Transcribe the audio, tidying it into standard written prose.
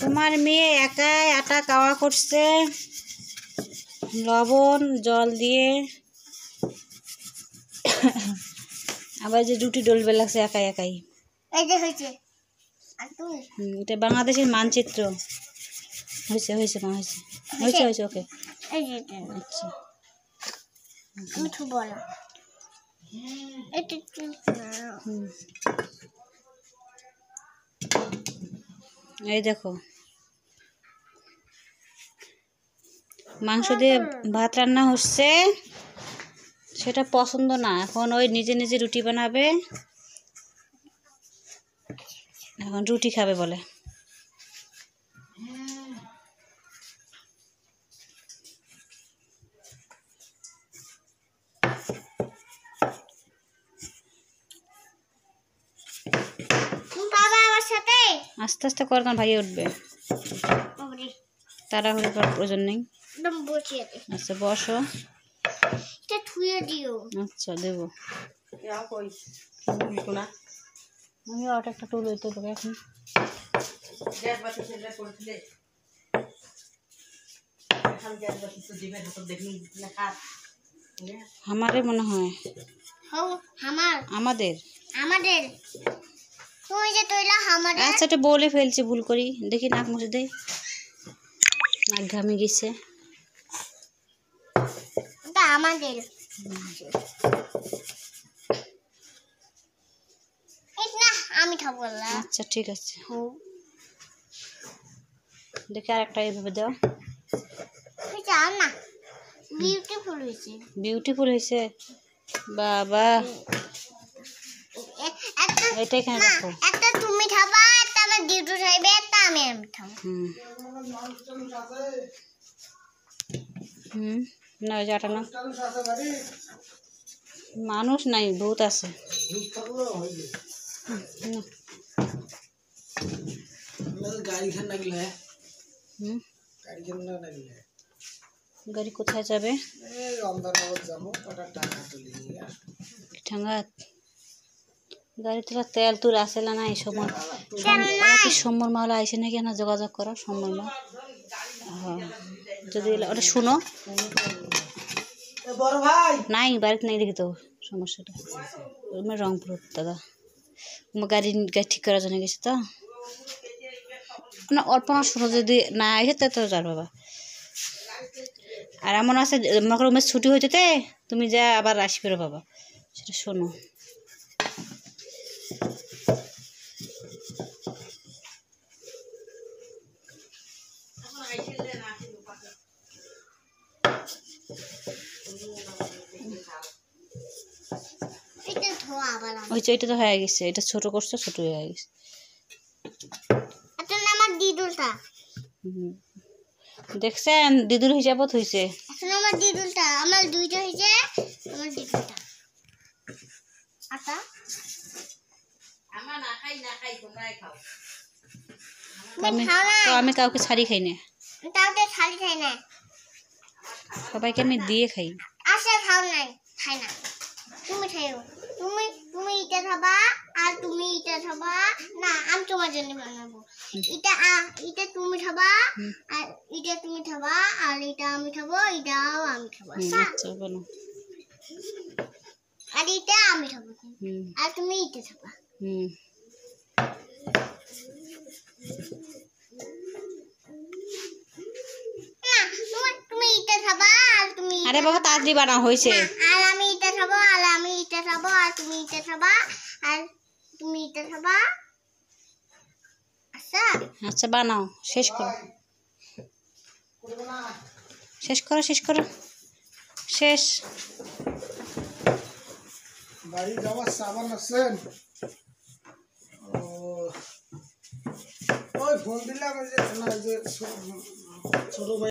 তোমার মেয়ে একাই আটা কাওয়া করছে লবণ জল দিয়ে, আবার যে রুটি ডলবে লাগছে একাই একাই। এটা বাংলাদেশের মানচিত্র। হয়েছে হয়েছে মা হয়েছে হয়েছে হয়েছে ওকে। আচ্ছা এই দেখো মাংস দিয়ে ভাত রান্না হচ্ছে, সেটা পছন্দ না। এখন ওই নিজে নিজে রুটি বানাবে, এখন রুটি খাবে বলে। আস্তে আস্তে কর না, ভাই উঠবে, তাড়াহুড়ো করার প্রয়োজন নেই। আচ্ছা বসো। আচ্ছা দেবো, আমি ওটা একটা টুল হইতে পারে এখন। আমারে মনে হয় আমাদের আচ্ছা এটা বলে ফেলছি ভুল করি। দেখি নাক মুছে দে, নাক ঘামে গেছে। আমাদের আমি খাবো। আচ্ছা ঠিক আছে, দেখি আর একটা এইভাবে দাও। বিউটিফুল হয়েছে, বিউটিফুল হয়েছে বাবা। এটা এখানে রাখো। একটা তুমি খাবা, একটা আমার ডিউটি খাইবে, একটা আমি খাবো। না ওই জাটা না, মানুষ নাই ভূত আছে। গাড়ি কোথায় যাবে? ঠাঙ্গাত গাড়ি তোলা তেল তুল আসে না এই সময়। কি সম্মর মাহলা আইসে নাকি না যোগাযোগ করো সম্মর মা। হ্যাঁ যদি ওটা শুনো নাই বাড়িতে নাই দেখি তো সমস্যাটা রংপুর দাদা। গাড়ি ঠিক করার জন্য গেছে তো না, অল্প না শুনো যদি না আসে তা তো যার বাবা। আর এমন আছে মনে করো ছুটি হইতে তুমি যা আবার আসবে বাবা, সেটা শোনো। ওই এটা তো হয়ে গেছে, এটা ছোট করছে ছোট হয়ে গেছে। দেখছেন দিদুর হিসাবত হয়েছে। আমার দিদুলটা আমার দুইটা হয়েছে, আমার দিদুলটা আটা না খাই না খাই তোমরাই খাও। আমি কাউকে ছাড়ি খাই না, সবাইকে আমি দিয়ে খাই। আচ্ছা খাও নাই, খাই না, তুমি খাইও। তুমি এটা খাবা আর তুমি এটা খাবা না, আমি তোমার জন্য বানাবো। এটা তুমি খাবা আর এটা তুমি খাবা আর এটা আমি খাবো, এটাও আমি খাবো। আচ্ছা বলো। আর এটা আমি খাবো আর তুমি এটা খাবা। আরে বাবা তাড়াতাড়ি বানাও হয়েছে। আর আমি এটা খাবো আর আমি এটা খাবো আর তুমি এটা খাবা আর তুমি এটা খাবা। আচ্ছা আচ্ছা বানাও, শেষ করো শেষ করো শেষ করো শেষ। বাড়ি যাওয়ার সাবান আছেন? ওই ফোন দিলাম ছোট ভাই।